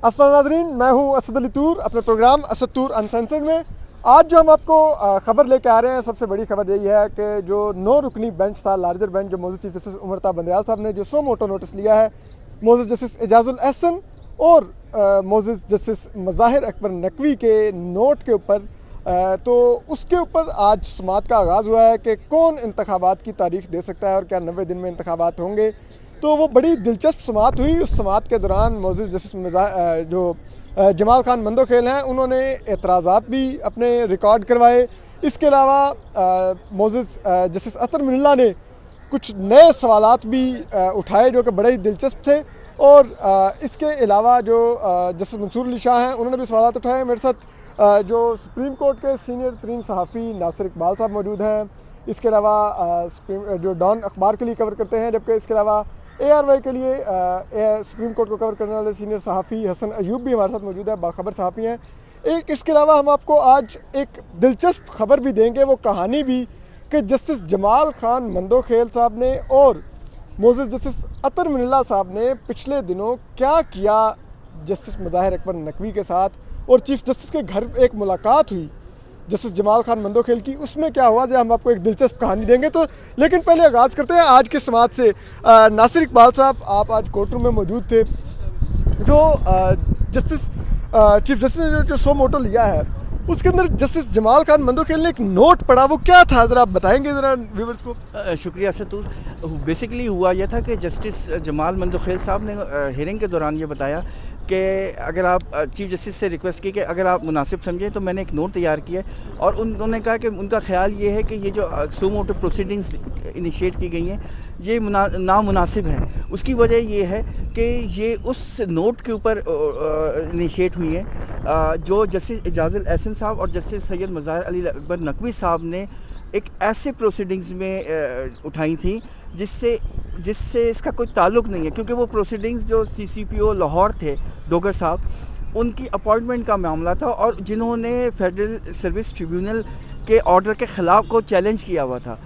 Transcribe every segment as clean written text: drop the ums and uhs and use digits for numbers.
अस्सलाम नाज़रीन, मैं हूं असद अली तूर अपने प्रोग्राम असद तूर अनसेंसर्ड में। आज जो हम आपको खबर लेके आ रहे हैं, सबसे बड़ी खबर यही है कि जो 9 रुकनी बेंच था, लार्जर बेंच, जो मौजूद चीफ जस्टिस उमर ता बंदयाल साहब ने जो सो मोटो नोटिस लिया है मौजूद जस्टिस एजाजुल एहसन और मौजूद जस्टिस मज़ाहिर अकबर नकवी के नोट के ऊपर, तो उसके ऊपर आज समाअत का आगाज़ हुआ है कि कौन इंतखाबात की तारीख दे सकता है और क्या 90 दिन में इंतखाबात होंगे। तो वो बड़ी दिलचस्प समाअत हुई। उस समाअत के दौरान मौजूद जस्टिस जो जमाल खान मंदोखेल हैं, उन्होंने एतराज़ात भी अपने रिकॉर्ड करवाए। इसके अलावा मौजूद जस्टिस अतर मिनल्ला ने कुछ नए सवालात भी उठाए जो कि बड़े ही दिलचस्प थे। और इसके अलावा जो जस्टिस मंसूर अली शाह हैं, उन्होंने भी सवालात उठाए। मेरे साथ जो सुप्रीम कोर्ट के सीनियर तरीन सहाफ़ी नासिर इकबाल साहब मौजूद हैं। इसके अलावा जो डॉन अखबार के लिए कवर करते हैं, जबकि इसके अलावा ARY के लिए सुप्रीम कोर्ट को कवर करने वाले सीनियर सहाफ़ी हसन अयूब भी हमारे साथ मौजूद है, बाखबर सहाफ़ी हैं। एक इसके अलावा हम आपको आज एक दिलचस्प खबर भी देंगे, वो कहानी भी कि जस्टिस जमाल खान मंदोखेल साहब ने और मौजूद जस्टिस अतर मिनल्ला साहब ने पिछले दिनों क्या किया जस्टिस मज़ाहिर अकबर नकवी के साथ, और चीफ जस्टिस के घर एक मुलाकात हुई जस्टिस जमाल खान मंदोखेल की, उसमें क्या हुआ, जो हम आपको एक दिलचस्प कहानी देंगे। तो लेकिन पहले आगाज़ करते हैं आज की समाअत से। नासिर इकबाल साहब, आप आज कोर्ट रूम में मौजूद थे। जो जस्टिस चीफ जस्टिस ने जो सो मोटो लिया है, उसके अंदर जस्टिस जमाल खान मंदोखेल ने एक नोट पढ़ा, वो क्या था, ज़रा आप बताएंगे ज़रा व्यूअर्स को। शुक्रिया सतूर। बेसिकली हुआ यह था कि जस्टिस जमाल मंदोखेल साहब ने हियरिंग के दौरान ये बताया कि अगर आप चीफ जस्टिस से रिक्वेस्ट की कि अगर आप मुनासिब समझें तो मैंने एक नोट तैयार किया है, और उन्होंने कहा कि उनका ख्याल ये है कि ये जो सो मोटो प्रोसीडिंग्स इनिशिएट की गई हैं ये नामुनासिब हैं। उसकी वजह ये है कि ये उस नोट के ऊपर इनिशिएट हुई हैं जो जस्टिस एजाजुल एहसन साहब और जस्टिस सैयद मज़ाहिर अली अकबर नकवी साहब ने एक ऐसे प्रोसीडिंग्स में उठाई थी जिससे इसका कोई ताल्लुक़ नहीं है, क्योंकि वो प्रोसीडिंग्स जो CCPO लाहौर थे डोगर साहब, उनकी अपॉइंटमेंट का मामला था, और जिन्होंने फेडरल सर्विस ट्रिब्यूनल के ऑर्डर के ख़िलाफ़ को चैलेंज किया हुआ था।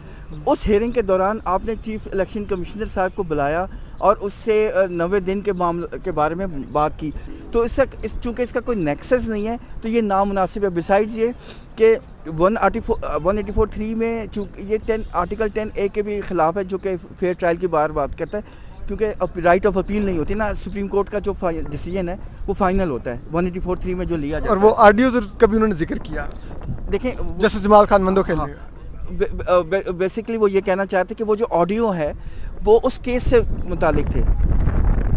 उस हियरिंग के दौरान आपने चीफ इलेक्शन कमिश्नर साहब को बुलाया और उससे 90 दिन के मामले के बारे में बात की। तो चूँकि इसका कोई नेक्सस नहीं है तो ये नामुनासिब है। बिसाइड्स ये कि 184(3) में चूँकि ये आर्टिकल 10A के भी ख़िलाफ़ है, जो कि फेयर ट्रायल की बात करता है, क्योंकि राइट ऑफ अपील नहीं होती ना। सुप्रीम कोर्ट का जो डिसीजन है वो फाइनल होता है 184(3) में जो लिया जाता है। और वो ऑडियोज़ कभी उन्होंने जिक्र किया, देखें जस्टिस जमाल खान मंदोखेल ने बेसिकली वो ये कहना चाहते कि वो जो ऑडियो है वो उस केस से मुतालिक थे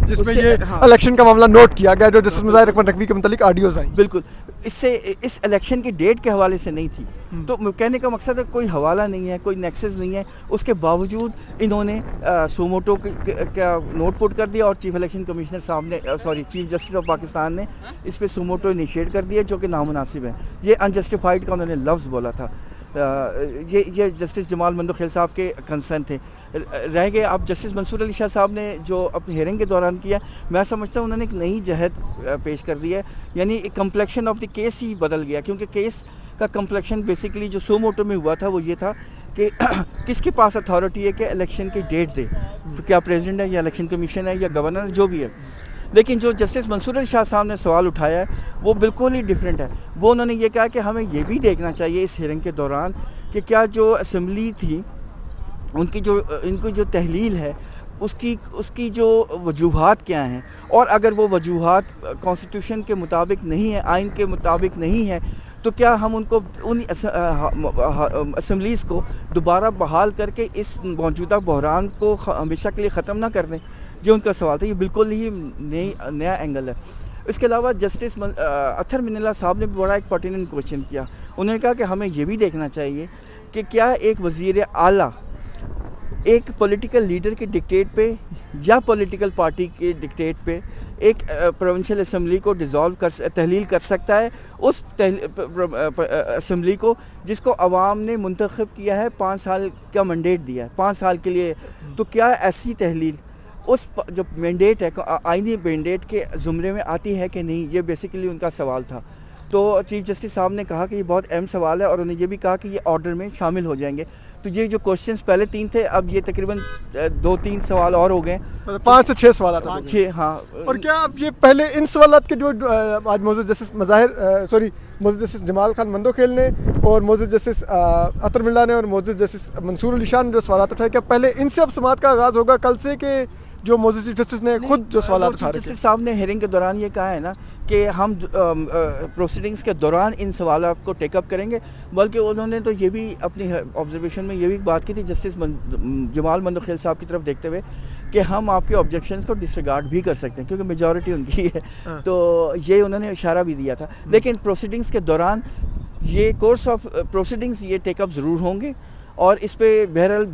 जिसमें ये इलेक्शन का मामला नोट किया गया, जो जस्टिस मज़ाहिर अकबर नकवी के मुतालिक ऑडियोज़ आई। बिल्कुल, इससे इस इलेक्शन की डेट के हवाले से नहीं थी। तो कहने का मकसद है कोई हवाला नहीं है, कोई नेक्सस नहीं है, उसके बावजूद इन्होंने सोमोटो का नोट पुट कर दिया, और चीफ इलेक्शन कमिश्नर साहब ने चीफ जस्टिस ऑफ पाकिस्तान ने इस पर सोमोटो इनिशिएट कर दिया, जो कि नामुनासिब है। ये अनजस्टिफाइड का उन्होंने लफ्ज़ बोला था। ये जस्टिस जमाल मंदोखेल साहब के कंसर्न थे। रह गए आप जस्टिस मंसूर अली शाह साहब ने जो अपनी हियरिंग के दौरान किया, मैं समझता हूँ उन्होंने एक नई जहत पेश कर दी है, यानी एक कम्प्लेक्शन ऑफ द केस ही बदल गया। क्योंकि केस का कम्प्लेक्शन बेसिकली जो सो मोटो में हुआ था वो ये था कि किसके पास अथॉरिटी है कि इलेक्शन की डेट दे, क्या प्रेसिडेंट है या इलेक्शन कमीशन है या गवर्नर, जो भी है। लेकिन जो जस्टिस मंसूर अली शाह साहब ने सवाल उठाया है वो बिल्कुल ही डिफरेंट है। वो उन्होंने ये कहा कि हमें ये भी देखना चाहिए इस हियरिंग के दौरान कि क्या जो असम्बली थी इनकी जो तहलील है उसकी जो वजूहात क्या हैं, और अगर वो वजूहात कॉन्स्टिट्यूशन के मुताबिक नहीं है, आइन के मुताबिक नहीं है, तो क्या हम उन असम्बलीज़ को दोबारा बहाल करके इस मौजूदा बहरान को हमेशा के लिए ख़त्म ना कर दें। जो उनका सवाल था, ये बिल्कुल ही नया एंगल है। इसके अलावा जस्टिस अतर मिनल्ला साहब ने बड़ा एक पर्टिनेंट क्वेश्चन किया। उन्होंने कहा कि हमें ये भी देखना चाहिए कि क्या एक वज़ीर आला एक पॉलिटिकल लीडर के डिक्टेट पे या पॉलिटिकल पार्टी के डिक्टेट पे एक प्रोविंशियल असम्बली को तहलील कर सकता है, उस असम्बली को जिसको अवाम ने मुंतखब किया है, 5 साल का मैंडेट दिया है, 5 साल के लिए। तो क्या ऐसी तहलील उस जो मैंडेट है, आइनी मैंडेट के ज़ुमरे में आती है कि नहीं, ये बेसिकली उनका सवाल था। तो चीफ जस्टिस साहब ने कहा कि ये बहुत अहम सवाल है और उन्होंने ये भी कहा कि ये ऑर्डर में शामिल हो जाएंगे। तो ये जो क्वेश्चंस पहले 3 थे, अब ये तकरीबन 2-3 सवाल और हो गए, मतलब 5 से 6 सवाल आते 6। हाँ। और क्या आप ये पहले इन सवालात के जो आज मोअज़्ज़ज़ जस्टिस मोअज़्ज़ज़ जस्टिस जमाल खान मंदोखेल ने और मोअज़्ज़ज़ जस्टिस अतर मिल्ला ने और मोअज़्ज़ज़ जस्टिस मंसूर अली शाह ने जो सवाल उठाए, क्या पहले इनसे अब समाअत का आगाज़ होगा कल से, कि जो मोअज़्ज़ज़ चीफ जस्टिस ने खुद जो सवाल उठा रहे थे? जस्टिस साहब ने हियरिंग के दौरान ये कहा है ना कि हम प्रोसीडिंग्स के दौरान इन सवालों को टेकअप करेंगे, बल्कि उन्होंने तो ये भी अपनी ऑब्जर्वेशन में ये भी बात की थी जस्टिस जमाल मंदोखेल साहब की तरफ देखते हुए कि हम आपके ऑब्जेक्शंस को डिसरिगार्ड भी कर सकते हैं क्योंकि मेजॉरिटी उनकी है। तो ये उन्होंने इशारा भी दिया था, लेकिन प्रोसीडिंग्स के दौरान ये कोर्स ऑफ प्रोसीडिंग्स ये टेकअप ज़रूर होंगे और इस पे बहरहाल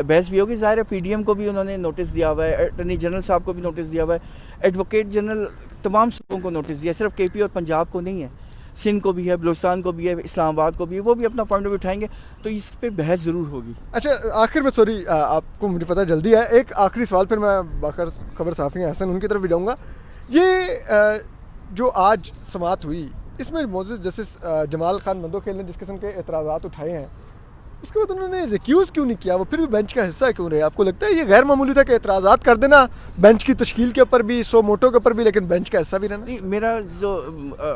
बहस भी होगी। ज़ाहिर है पीडीएम को भी उन्होंने नोटिस दिया हुआ है, अटॉर्नी जनरल साहब को भी नोटिस दिया हुआ है, एडवोकेट जनरल तमाम सूबों को नोटिस दिया, सिर्फ केपी और पंजाब को नहीं है, सिंध को भी है, बलूचिस्तान को भी है, इस्लामाबाद को भी है, वो भी अपना पॉइंट ऑफ व्यू उठाएंगे, तो इस पे बहस ज़रूर होगी। अच्छा, आखिर में सॉरी आपको मुझे पता जल्दी है, एक आखिरी सवाल फिर मैं बाखर खबर साफ़ी हैं हसन उनकी तरफ भी जाऊँगा। ये जो आज समाअत हुई इसमें मोअज़्ज़ज़ जस्टिस जमाल खान मंदोखेल ने जिस किस्म के एतराज़ात उठाए हैं, उसके बाद उन्होंने रिक्यूज़ क्यों नहीं किया? वो फिर भी बेंच का हिस्सा क्यों रहे? आपको लगता है ये गैर मामूली था कि एतराज़ात कर देना बेंच की तश्कील के ऊपर भी, सो मोटो के ऊपर भी, लेकिन बेंच का हिस्सा भी रहना? नहीं, मेरा जो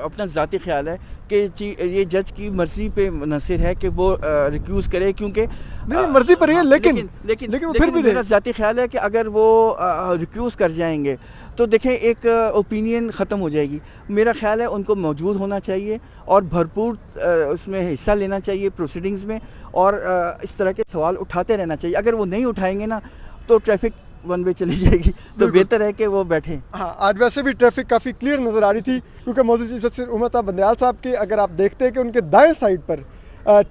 अपना ज़ाती ख्याल है कि ये जज की मर्ज़ी पे मुनहसर है कि वो रिक्यूज़ करे, क्योंकि नहीं मर्ज़ी पर ही है, लेकिन लेकिन वो फिर भी मेरा ज़ाती ख्याल है कि अगर वो रिक्यूज़ कर जाएंगे तो देखें एक ओपिनियन ख़त्म हो जाएगी। मेरा ख्याल है उनको मौजूद होना चाहिए और भरपूर उसमें हिस्सा लेना चाहिए प्रोसीडिंग्स में, और इस तरह के सवाल उठाते रहना चाहिए। अगर वो नहीं उठाएंगे ना तो ट्रैफिक वन वे चली जाएगी, तो बेहतर है कि वो बैठें। हाँ, आज वैसे भी ट्रैफिक काफ़ी क्लियर नज़र आ रही थी क्योंकि मोअज़्ज़ज़ चीफ जस्टिस उमरता बंदयाल साहब की अगर आप देखते हैं कि उनके दाएं साइड पर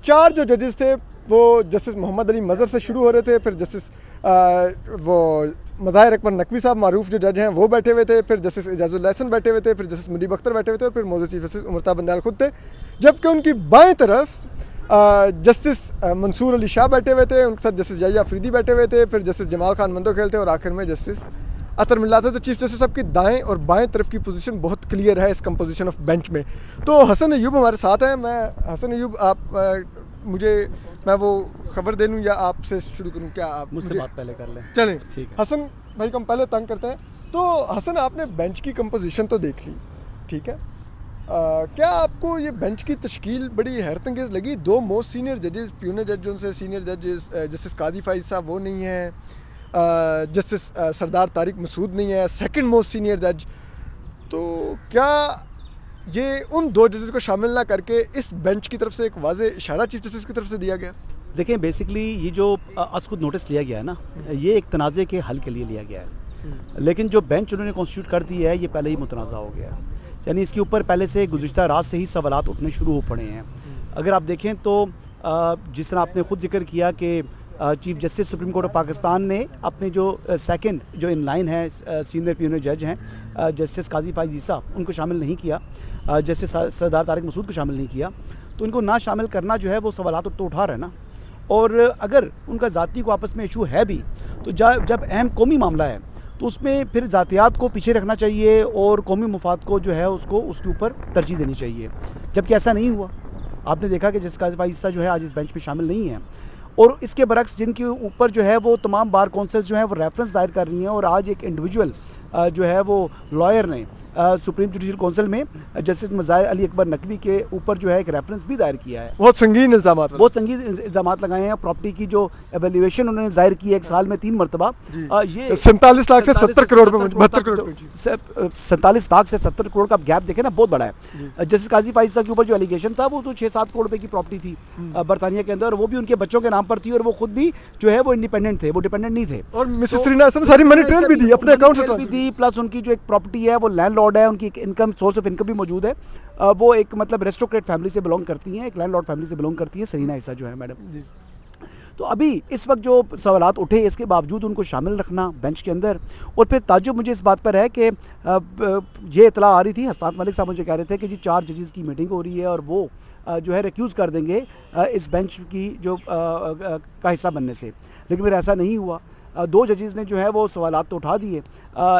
4 जो जजेस थे वो जस्टिस मोहम्मद अली मज़हर से शुरू हो रहे थे, फिर जस्टिस वो मज़ाहिर अकबर नकवी साहब मारूफ जो जज हैं वो बैठे हुए थे, फिर जस्टिस इजाज़ुल हसन बैठे हुए थे, फिर जस्टिस मुनीब अख्तर बैठे हुए थे और फिर मोअज़्ज़ज़ चीफ जस्टिस उमरता बंदयाल खुद थे, जबकि उनकी बाएं तरफ जस्टिस मंसूर अली शाह बैठे हुए थे, उनके साथ जस्टिस याहिया अफरीदी बैठे हुए थे, फिर जस्टिस जमाल खान मंदोखेल थे और आखिर में जस्टिस अतर मिल्ला थे। तो चीफ जस्टिस साहब की दाएं और बाएं तरफ की पोजीशन बहुत क्लियर है इस कंपोजिशन ऑफ बेंच में। तो हसन अयूब हमारे साथ हैं। मैं हसन अयूब, आप मुझे मैं वो खबर दे लूँ या आपसे शुरू करूँ? क्या आप मुझसे बात पहले कर लें? चलें, ठीक है। हसन भाई को हम पहले तंग करते हैं। तो हसन, आपने बेंच की कंपोजिशन तो देख ली, ठीक है, क्या आपको ये बेंच की तश्कील बड़ी हैरतअंगेज़ लगी? 2 मोस्ट सीनियर जजेस, प्यूने जज जो उनसे सीनियर जजेस, जस्टिस कादी फाइज साहब वो नहीं है, जस्टिस सरदार तारिक मसूद नहीं है, सेकंड मोस्ट सीनियर जज। तो क्या ये उन 2 जजेस को शामिल ना करके इस बेंच की तरफ से एक वाज़े इशारा चीफ जस्टिस की तरफ से दिया गया? देखें, बेसिकली ये जो आज खुद नोटिस लिया गया है ना, ये एक तनाज़े के हल के लिए लिया गया है, लेकिन जो बेंच उन्होंने कॉन्स्टिट्यूट कर दी है ये पहले ही मुतनाज़ा हो गया है। यानी इसके ऊपर पहले से गुज़िश्ता रात से ही सवालात उठने शुरू हो पड़े हैं। अगर आप देखें तो जिस तरह आपने ख़ुद जिक्र किया कि chief justice supreme court of Pakistan ने अपने जो सेकंड जो इन लाइन है सीनियर प्यूनर जज हैं जस्टिस काजी फाइज ईसा, उनको शामिल नहीं किया, जस्टिस सरदार तारिक मसूद को शामिल नहीं किया। तो इनको ना शामिल करना जो है वो सवालात तो उठा रहा है ना, और अगर उनका ज़ाती को आपस में इशू है भी तो जब अहम कौमी मामला है तो उसमें फिर ज़ातियात को पीछे रखना चाहिए और कौमी मुफाद को जो है उसको उसके ऊपर तरजीह देनी चाहिए, जबकि ऐसा नहीं हुआ। आपने देखा कि जस्टिस काजी फाइज ईसा जो है आज इस बेंच में शामिल नहीं है, और इसके बरक्स जिनके ऊपर जो है वो तमाम बार काउंसिल्स जो है वो रेफरेंस दायर कर रही हैं, और आज एक इंडिविजुअल जो है वो लॉयर ने सुप्रीम जुडिशल काउंसिल में जस्टिस मज़ाहिर अली अकबर नकवी के ऊपर जो है एक रेफरेंस भी दायर किया है। बहुत संगीन इल्ज़ामात लगाए हैं। प्रॉपर्टी की जो एवेल्यूएशन उन्होंने जाहिर की है 1 साल में 3 मरतबा, ये 47 लाख से 70 करोड़ पे 72 करोड़ 47 लाख से 70 करोड़ का गैप देखे ना, बहुत बड़ा है। जस्टिस काजी फाइज साहब के ऊपर जो एलिगेशन था वो तो 6-7 करोड़ रुपए की प्रॉपर्टी थी बरतानिया के अंदर, और वो भी उनके बच्चों के नाम पर थी, और वो खुद भी जो है वो इंडिपेंडेंट थे, वो डिपेंडेंट नहीं थे। और मिसेस सरीना हसन सारी मनी ट्रेल भी दी, अपने अकाउंट से भी दी, प्लस उनकी जो एक प्रॉपर्टी है वो लैंडलॉर्ड है, उनकी एक इनकम सोर्स ऑफ इनकम भी मौजूद है। वो एक मतलब रेस्टोक्रेट फैमिली से बिलोंग करती हैं, एक लैंडलॉर्ड फैमिली से बिलोंग करती है सरीना ईसा जो है मैडम। तो अभी इस वक्त जो सवालात उठे इसके बावजूद उनको शामिल रखना बेंच के अंदर, और फिर ताज्जुब मुझे इस बात पर है कि ये इतला आ रही थी, हसनात मलिक साहब मुझे कह रहे थे कि जी 4 जजेस की मीटिंग हो रही है और वो जो है रिक्यूज़ कर देंगे इस बेंच की जो का हिस्सा बनने से, लेकिन फिर ऐसा नहीं हुआ। दो जजेस ने जो है वो सवालात तो उठा दिए।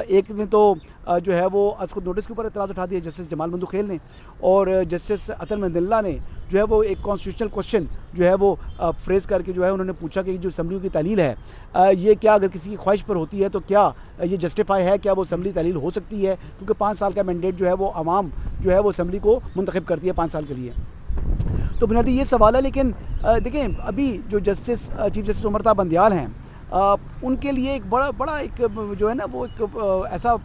एक ने तो जो है वो असकुद नोटिस के ऊपर एतराज़ उठा दिया जस्टिस जमाल मंदुखेल ने, और जस्टिस अतर मंदिल्ला ने जो है वो एक कॉन्स्टिट्यूशनल क्वेश्चन जो है वो फ्रेज़ करके जो है उन्होंने पूछा कि जो असम्बली की तालील है ये क्या अगर किसी की ख्वाहिश पर होती है तो क्या ये जस्टिफाई है, क्या वो असम्बली तालील हो सकती है, क्योंकि 5 साल का मैंडेट जो है वो आवाम जो है वो असम्बली को मुंतखब करती है 5 साल के लिए। तो बुनियादी ये सवाल है। लेकिन देखें अभी जो जस्टिस चीफ जस्टिस उमरता बंदयाल हैं उनके लिए एक बड़ा एक जो है ना वो एक ऐसा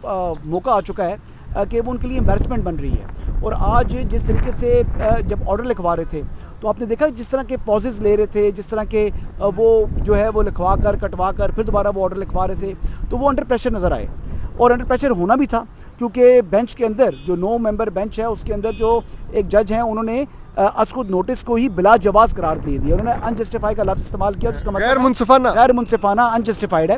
मौका आ चुका है कि वो उनके लिए एम्बैरसमेंट बन रही है। और आज जिस तरीके से जब ऑर्डर लिखवा रहे थे तो आपने देखा जिस तरह के पॉजेस ले रहे थे, जिस तरह के वो जो है वो लिखवा कर कटवा कर फिर दोबारा वो ऑर्डर लिखवा रहे थे, तो वो अंडर प्रेशर नज़र आए। और अंडर प्रेशर होना भी था क्योंकि बेंच के अंदर जो 9 मेंबर बेंच है उसके अंदर जो एक जज हैं उन्होंने असकुद नोटिस को ही बिला जवाज़ करार दे दिया। उन्होंने अनजस्टिफाई का लफ्ज़ इस्तेमाल किया, जिसका मतलब गैर मुनसिफाना अनजस्टिफाइड है।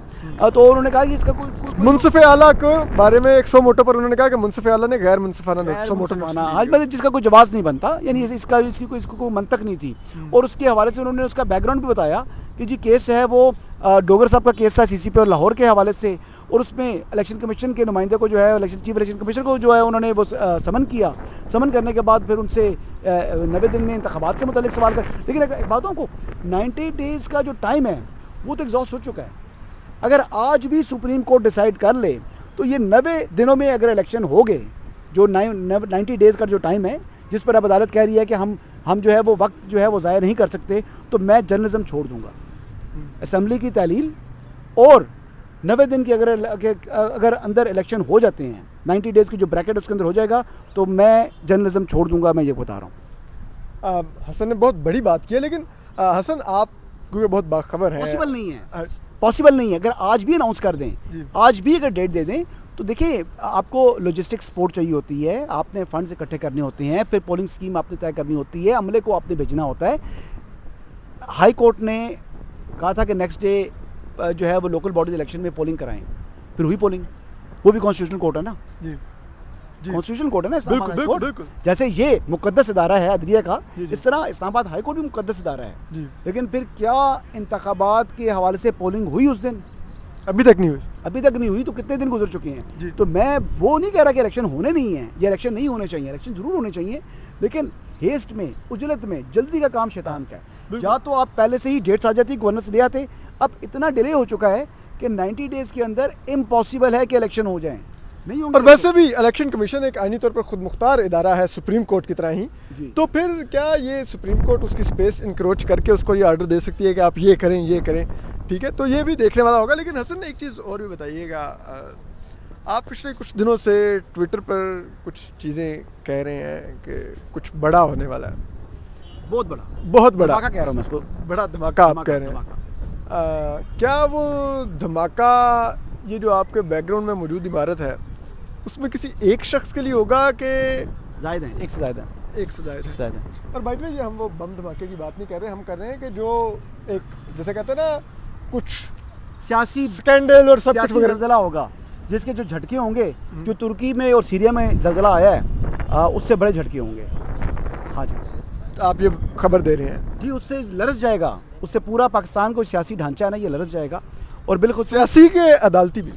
तो उन्होंने कहा कि इसका कोई मुनसिफ आला के बारे में 100 मोटो पर उन्होंने कहा कि मुनसिफ आला ने गैर मुनसिफाना 100 मोटो आज मतलब जिसका कोई जवाब नहीं बनता, यानी इसकी कोई मंतक नहीं थी। और उसके हवाले से उन्होंने उसका बैकग्राउंड भी बताया कि जी केस है वो डोगर साहब का केस था CCP और लाहौर के हवाले से, और उसमें इलेक्शन कमीशन के नुमाइंदे को जो है चीफ इलेक्शन कमीशन को जो है उन्होंने वो समन किया। समन करने के बाद फिर उनसे 90 दिन में इंतखाबात से मुतालिक सवाल कर। लेकिन एक बात को 90 डेज़ का जो टाइम है वो तो एग्जॉस्ट हो चुका है। अगर आज भी सुप्रीम कोर्ट डिसाइड कर ले तो ये 90 दिनों में अगर इलेक्शन हो गए, जो 90 डेज़ का जो टाइम है जिस पर अब अदालत कह रही है कि हम जो है वो वक्त जो है वो ज़ाया नहीं कर सकते, तो मैं जर्नलिज्म छोड़ दूंगा। असम्बली की तालील और 90 दिन की अगर अंदर इलेक्शन हो जाते हैं, 90 डेज़ की जो ब्रैकेट उसके अंदर हो जाएगा, तो मैं जर्नलिज्म छोड़ दूंगा। मैं ये बता रहा हूँ। हसन ने बहुत बड़ी बात की है, लेकिन हसन आप क्योंकि बहुत बाखबर है, पॉसिबल नहीं है, पॉसिबल नहीं है। अगर आज भी अनाउंस कर दें, आज भी अगर डेट दे दें, तो देखिए आपको लॉजिस्टिक सपोर्ट चाहिए होती है, आपने फंड्स इकट्ठे करने होते हैं, फिर पोलिंग स्कीम आपने तय करनी होती है, अमले को आपने भेजना होता है। हाई कोर्ट ने कहा था कि नेक्स्ट डे जो है वो लोकल बॉडीज इलेक्शन में पोलिंग कराएं, फिर हुई पोलिंग। वो भी कॉन्स्टिट्यूशनल कोर्ट है ना, कॉन्स्टिट्यूशनल कोर्ट है ना इस्लामाबाद कोर्ट। जैसे ये मुकद्दस इदारा है अदलिया का, इस तरह इस्लामाबाद हाई कोर्ट भी मुकद्दस इदारा है। लेकिन फिर क्या इंतखाबात के हवाले से पोलिंग हुई उस दिन? अभी तक नहीं हुई। अभी तक नहीं हुई, तो कितने दिन गुजर चुके हैं। तो मैं वो नहीं कह रहा कि इलेक्शन होने नहीं है, ये इलेक्शन नहीं होने चाहिए, इलेक्शन जरूर होने चाहिए, लेकिन हेस्ट में, उजलत में, जल्दी का काम शैतान का है। या तो आप पहले से ही डेट्स आ जाती, गवर्नर्स ले आते। अब इतना डिले हो चुका है कि 90 डेज़ के अंदर इम्पॉसिबल है कि इलेक्शन हो जाए, नहीं होंगे। और वैसे भी इलेक्शन कमीशन एक आईनी तौर पर खुद मुख्तार इदारा है, सुप्रीम कोर्ट की तरह ही। तो फिर क्या ये सुप्रीम कोर्ट उसकी स्पेस इंक्रोच करके उसको ये ऑर्डर दे सकती है कि आप ये करें, ये करें? ठीक है, तो ये भी देखने वाला होगा। लेकिन हसन एक चीज़ और भी बताइएगा, आप पिछले कुछ दिनों से ट्विटर पर कुछ चीज़ें कह रहे हैं कि कुछ बड़ा होने वाला है, बहुत बड़ा धमाका कह रहा हूँ मैं इसको, बड़ा धमाका आप कह रहे हैं। क्या वो धमाका ये जो आपके बैकग्राउंड में मौजूद इमारत है उसमें किसी एक शख्स के लिए होगा कि ज़ायद हैं, एक से ज़्यादा है? और भाई ये हम वो बम धमाके की बात नहीं कर रहे, हम कर रहे हैं कि जो एक जैसे कहते हैं ना कुछ सियासी स्कैंडल और सब कुछ ज़लज़ला होगा, जिसके जो झटके होंगे, जो तुर्की में और सीरिया में ज़लज़ला आया है उससे बड़े झटके होंगे। हाँ जी, आप ये खबर दे रहे हैं जी, उससे लरस जाएगा, उससे पूरा पाकिस्तान को सियासी ढांचा है ना, ये लरस जाएगा। और बिल्कुल सियासी के अदालती भी,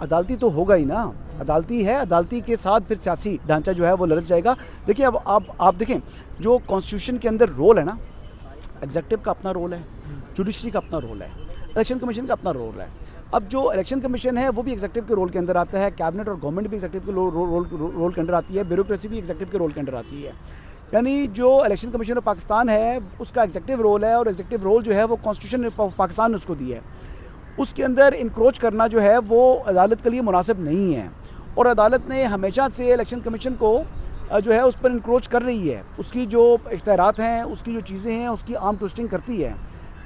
अदालती तो होगा ही ना, अदालती है, अदालती के साथ फिर सियासी ढांचा जो है वो लरस जाएगा। देखिए अब आप देखें जो कॉन्स्टिट्यूशन के अंदर रोल है ना, एग्जीक्यूटिव का अपना रोल है, जुडिशरी का अपना रोल है, इलेक्शन कमीशन का अपना रोल है। अब जो इलेक्शन कमीशन है वो भी एग्जीक्यूटिव के रोल के अंदर आता है, कैबिनेट और गवर्नमेंट भी एग्जीक्यूटिव के रोल के अंदर आती है, ब्यूरोक्रेसी भी एग्जीक्यूटिव के रोल के अंदर आती है। यानी जो इलेक्शन कमीशन ऑफ पाकिस्तान है उसका एग्जीक्यूटिव रोल है, और एग्जीक्यूटिव रोल जो है वो कॉन्स्टिट्यूशन ऑफ पाकिस्तान ने उसको दिया है। उसके अंदर इंक्रोच करना जो है वो अदालत के लिए मुनासिब नहीं है, और अदालत ने हमेशा से इलेक्शन कमीशन को जो है उस पर इंक्रोच कर रही है। उसकी जो इख्तियारात हैं, उसकी जो चीज़ें हैं, उसकी आर्म ट्विस्टिंग करती है।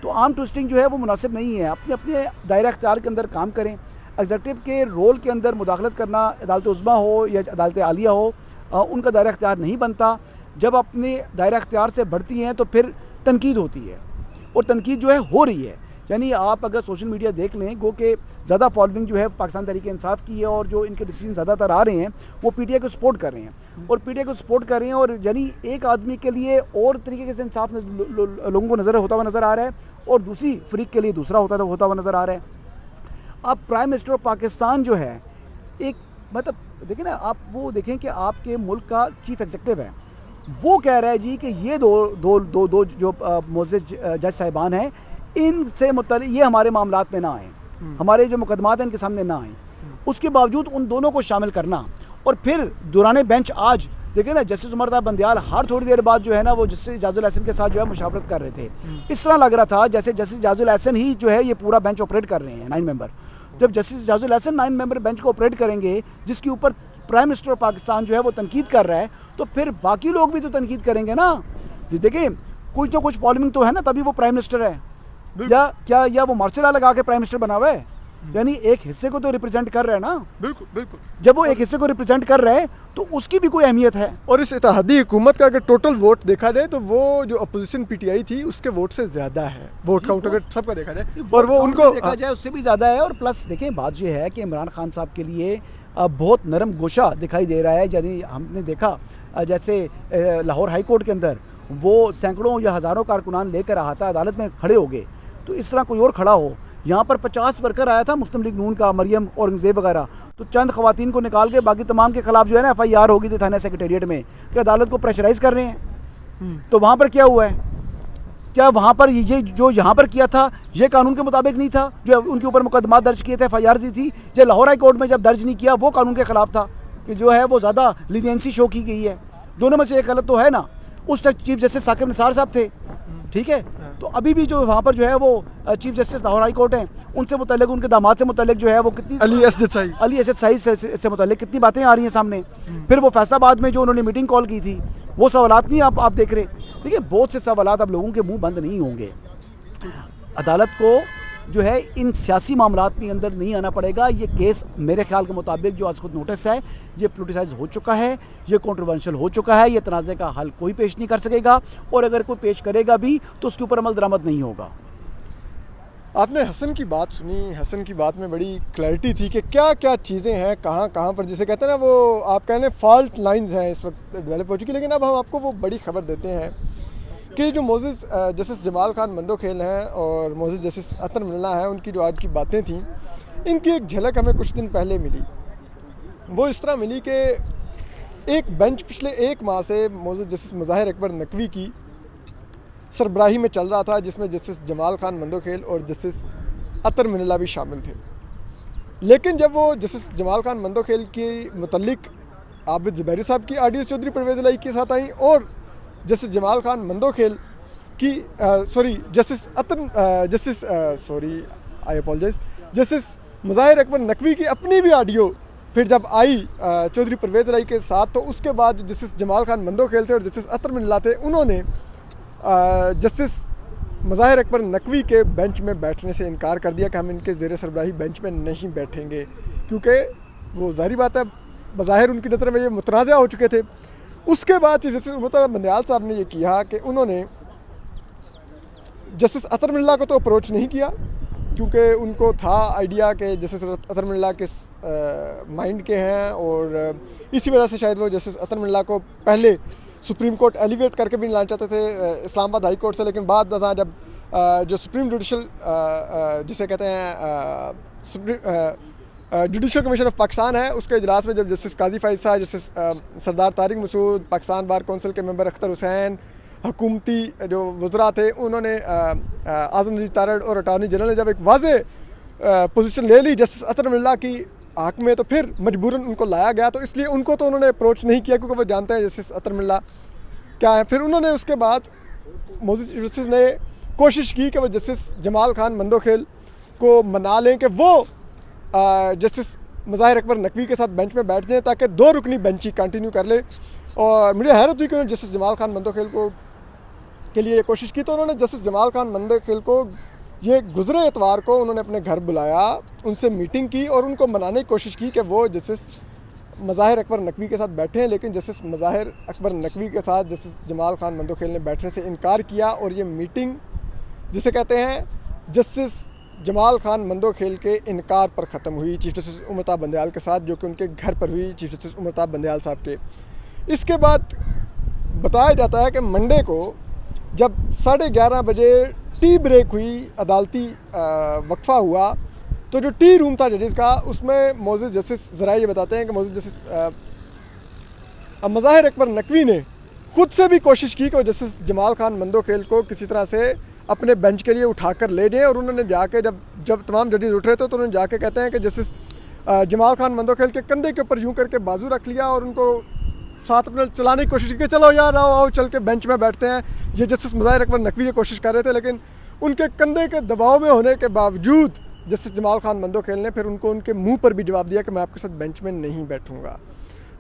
तो आर्म ट्विस्टिंग जो है वो मुनासिब नहीं है। अपने अपने दायरा इख्तियार के अंदर काम करें। एग्जीक्यूटिव के रोल के अंदर मुदाखलत करना, अदालत उज़्मा हो या अदालत आलिया हो, उनका दायरा इख्तियार नहीं बनता। जब अपने दायरा इख्तियार से बढ़ती हैं तो फिर तनकीद होती है, और तनकीद जो है हो रही है। यानी आप अगर सोशल मीडिया देख लें, गो के ज़्यादा फॉलोइंग जो है पाकिस्तान तहरीक इंसाफ की है, और जो इनके डिसीजन ज़्यादातर आ रहे हैं वो PTI को सपोर्ट कर रहे हैं, और PTI को सपोर्ट कर रहे हैं। और यानी एक आदमी के लिए और तरीके से इंसाफ लोगों को होता हुआ नज़र आ रहा है, और दूसरी फ्रीक के लिए दूसरा होता हुआ नज़र आ रहा है। अब प्राइम मिनिस्टर ऑफ पाकिस्तान जो है एक मतलब देखें ना, आप वो देखें कि आपके मुल्क का चीफ एग्जीक्यूटिव है, वो कह रहा है जी कि ये दो जो मोअज़्ज़ज़ जज साहिबान हैं, इनसे मुतल्लिक़ ये हमारे मामलात में ना आएँ, हमारे जो मुकदमात हैं इनके सामने ना आएँ। उसके बावजूद उन दोनों को शामिल करना और फिर दौरान बेंच आज देखिए ना, जस्टिस उमरता बंदयाल हर थोड़ी देर बाद जो है ना वो जस्टिस इजाजुल अहसन के साथ जो है मुशावरत कर रहे थे। इस तरह लग रहा था जैसे जस्टिस इजाजुल अहसन ही जो है ये पूरा बेंच ऑपरेट कर रहे हैं 9 मेंबर। जब justice Ijajul Ahsan 9 member bench को ऑपरेट करेंगे, जिसके ऊपर प्राइम मिनिस्टर ऑफ पाकिस्तान जो है वो तनकीद कर रहा है, तो फिर बाकी लोग भी तो तनकीद करेंगे ना जी। देखिए कुछ तो कुछ फॉलोइंग तो है ना, तभी वो प्राइम मिनिस्टर है। या क्या या वो मार्शल लगा के प्राइम मिनिस्टर बना हुआ है? यानी एक हिस्से को तो रिप्रेजेंट कर रहे हैं ना। बिल्कुल बिल्कुल। जब वो एक हिस्से को रिप्रेजेंट कर रहे हैं तो उसकी भी कोई अहमियत है। और इस इत्तेहादी हुकूमत का अगर टोटल वोट देखा जाए तो वो जो अपोजिशन पीटीआई थी उसके वोट से ज़्यादा है, वोट काउंट अगर सबका देखा जाए, और वो उनको देखा जाए उससे भी ज़्यादा है। और प्लस देखें बात ये है कि इमरान खान साहब के लिए बहुत नरम गोशा दिखाई दे रहा है। यानी हमने देखा जैसे लाहौर हाई कोर्ट के अंदर वो सैकड़ों या हज़ारों कारकुनान लेकर रहा था, अदालत में खड़े हो गए, तो इस तरह कोई और खड़ा हो। यहाँ पर 50 वर्कर आया था मुस्लिम लीग नून का, मरियम औरंगजेब वगैरह, तो चंद खवातीन को निकाल के बाकी तमाम के खिलाफ जो है ना FIR होगी थी थाना सेक्रेटेरिएट में कि अदालत को प्रेशराइज कर रहे हैं। तो वहाँ पर क्या हुआ है? क्या वहाँ पर ये जो यहाँ पर किया था ये कानून के मुताबिक नहीं था? जो उनके ऊपर मुकदमा दर्ज किए थे, FIR दी थी, जो लाहौर हाई कोर्ट में जब दर्ज नहीं किया वो कानून के खिलाफ था कि जो है वो ज़्यादा लीनियंसी शो की गई है। दोनों में से एक गलत तो है ना। उस तक चीफ जस्टिस साकिब निसार साहब थे, ठीक है। तो अभी भी जो वहाँ पर जो है वो chief justice Lahore high court हैं, उनसे मुतल्लिक उनके दामाद से मुतल्लिक जो है वो कितनी अली असद सईद से मुतल्लिक कितनी बातें आ रही हैं सामने। फिर वो फैसलाबाद में जो उन्होंने मीटिंग कॉल की थी, वो सवालात नहीं आप देख रहे। देखिए बहुत से सवालात अब लोगों के मुंह बंद नहीं होंगे। अदालत को जो है इन सियासी मामलात में अंदर नहीं आना पड़ेगा। ये केस मेरे ख्याल के मुताबिक जो आज खुद नोटिस है ये पोलिटिसाइज हो चुका है, ये कंट्रोवर्शियल हो चुका है, ये तनाज़े का हल कोई पेश नहीं कर सकेगा, और अगर कोई पेश करेगा भी तो उसके ऊपर अमल दरामद नहीं होगा। आपने हसन की बात सुनी, हसन की बात में बड़ी क्लैरिटी थी कि क्या क्या चीज़ें हैं, कहाँ कहाँ पर, जिसे कहते हैं ना वो आप कहने फॉल्ट लाइंस हैं इस वक्त डेवलप हो चुकी। लेकिन अब हम आपको वो बड़ी खबर देते हैं कि जो मोअज़्ज़ज़ जस्टिस जमाल खान मंदोखेल हैं और मोअज़्ज़ज़ जस्टिस अतर मिल्ला हैं, उनकी जो आज की बातें थीं, इनकी एक झलक हमें कुछ दिन पहले मिली। वो इस तरह मिली कि एक बेंच पिछले 1 माह से मोअज़्ज़ज़ जस्टिस मुज़ाहिर अकबर नकवी की सरबराही में चल रहा था, जिसमें जस्टिस जमाल खान मंदोखेल और जस्टिस अतर मिल्ला भी शामिल थे। लेकिन जब वो जस्टिस जमाल खान मंदोखेल के मुतल्लिक आबिद ज़ुबैरी साहब की RDS चौधरी परवेज़ इलाही के साथ आई, और जस्टिस जमाल खान मंदोखेल की जस्टिस मुज़ाहिर अकबर नकवी की अपनी भी ऑडियो फिर जब आई चौधरी परवेज़ इलाही के साथ, तो उसके बाद जस्टिस जमाल खान मंदोखेल थे और जस्टिस अतर मिल्ला थे, उन्होंने जस्टिस मुज़ाहिर अकबर नकवी के बेंच में बैठने से इनकार कर दिया कि हम इनके ज़ेर सरबराही बेंच में नहीं बैठेंगे, क्योंकि वो ज़ाहिर बात है बज़ाहिर उनकी नज़र में ये मुतनाज़ा हो चुके थे। उसके बाद जस्टिस उमरता बंदयाल साहब ने ये किया कि उन्होंने जस्टिस अतर मिल्ला को तो अप्रोच नहीं किया, क्योंकि उनको था आइडिया कि जस्टिस अतर मिल्ला किस माइंड के हैं, और इसी वजह से शायद वो जस्टिस अतर मिल्ला को पहले सुप्रीम कोर्ट एलिवेट करके भी लाना चाहते थे इस्लामाबाद हाई कोर्ट से। लेकिन बाद में जब जो सुप्रीम जुडिशल जिसे कहते हैं जुडिशल कमीशन ऑफ पाकिस्तान है, उसके इजलास में जब जस्टिस काजी फाइज साहब, जस्टिस सरदार तारिक मसूद, पाकिस्तान बार कौंसिल के मेंबर अख्तर हुसैन, हुकूमती जो वज़रा थे, उन्होंने आज़म तारड़ और अटार्नी जनरल ने जब एक वाज़ेह पोजीशन ले ली जस्टिस अतर मिल्ला की हक़ में, तो फिर मजबूरन उनको लाया गया। तो इसलिए उनको तो उन्होंने अप्रोच नहीं किया, क्योंकि वो जानते हैं जस्टिस अतर मिल्ला क्या है। फिर उन्होंने उसके बाद मोअज़्ज़ज़ जस्टिस ने कोशिश की कि वो जस्टिस जमाल खान मंदोखेल को मना लें कि वो जस्टिस मुज़ाहिर अकबर नकवी के साथ बेंच में बैठ जाएँ, ताकि 2 रुकनी बेंच ही कंटिन्यू कर ले। और मुझे हैरत हुई कि उन्होंने जस्टिस जमाल खान मंदोखेल को के लिए कोशिश की, तो उन्होंने जस्टिस जमाल खान मंदोखेल को ये गुज़रे इतवार को उन्होंने अपने घर बुलाया, उनसे मीटिंग की और उनको मनाने की कोशिश की कि वो जस्टिस मुज़ाहिर अकबर नकवी के साथ बैठे हैं। लेकिन जस्टिस मुज़ाहिर अकबर नकवी के साथ जस्टिस जमाल खान मंदोखेल ने बैठने से इनकार किया, और ये मीटिंग जिसे कहते हैं जस्टिस जमाल खान मंदोखेल के इनकार पर ख़त्म हुई चीफ जस्टिस उमरता बंदयाल के साथ, जो कि उनके घर पर हुई चीफ जस्टिस उमरता बंदयाल साहब के। इसके बाद बताया जाता है कि मंडे को जब 11:30 बजे टी ब्रेक हुई, अदालती वक्फा हुआ, तो जो टी रूम था जजेस का, उसमें मौजूद जस्टिस ज़रा ये बताते हैं कि मौजूद जस्टिस मज़ाहिर अकबर नकवी ने खुद से भी कोशिश की कि वो जस्टिस जमाल खान मंदोखेल को किसी तरह से अपने बेंच के लिए उठाकर ले जाएं, और उन्होंने जाके जब तमाम जजेस उठ रहे थे तो उन्होंने जाके कहते हैं कि जस्टिस जमाल खान मंदोखेल के कंधे के ऊपर यूं करके बाजू रख लिया और उनको साथ अपने चलाने की कोशिश की कि चलो यार आओ चल के बेंच में बैठते हैं। ये जस्टिस मज़ाहिर अकबर नकवी ये कोशिश कर रहे थे, लेकिन उनके कंधे के दबाव में होने के बावजूद जस्टिस जमाल खान मंदोखेल ने फिर उनको उनके मुंह पर भी जवाब दिया कि मैं आपके साथ बेंच में नहीं बैठूंगा।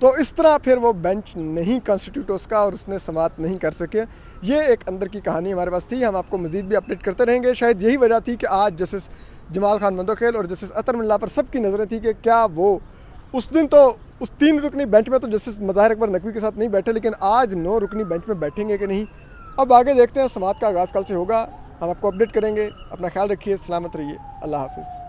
तो इस तरह फिर वो बेंच नहीं कॉन्स्टिट्यूट उसका और उसने समाअत नहीं कर सके। ये एक अंदर की कहानी हमारे पास थी, हम आपको मज़ीद भी अपडेट करते रहेंगे। शायद यही वजह थी कि आज जस्टिस जमाल खान मंदोखेल और जस्टिस अतर मिल्ला पर सबकी नज़रें थी कि क्या वो उस दिन तो उस 3 रुकनी बेंच में तो जस्टिस मज़ाहिर अकबर नकवी के साथ नहीं बैठे, लेकिन आज 9 रुकनी बेंच में बैठेंगे कि नहीं। अब आगे देखते हैं, समाअत का आगाज़ कल से होगा, हम आपको अपडेट करेंगे। अपना ख्याल रखिए, सलामत रहिए, अल्लाह हाफिज़।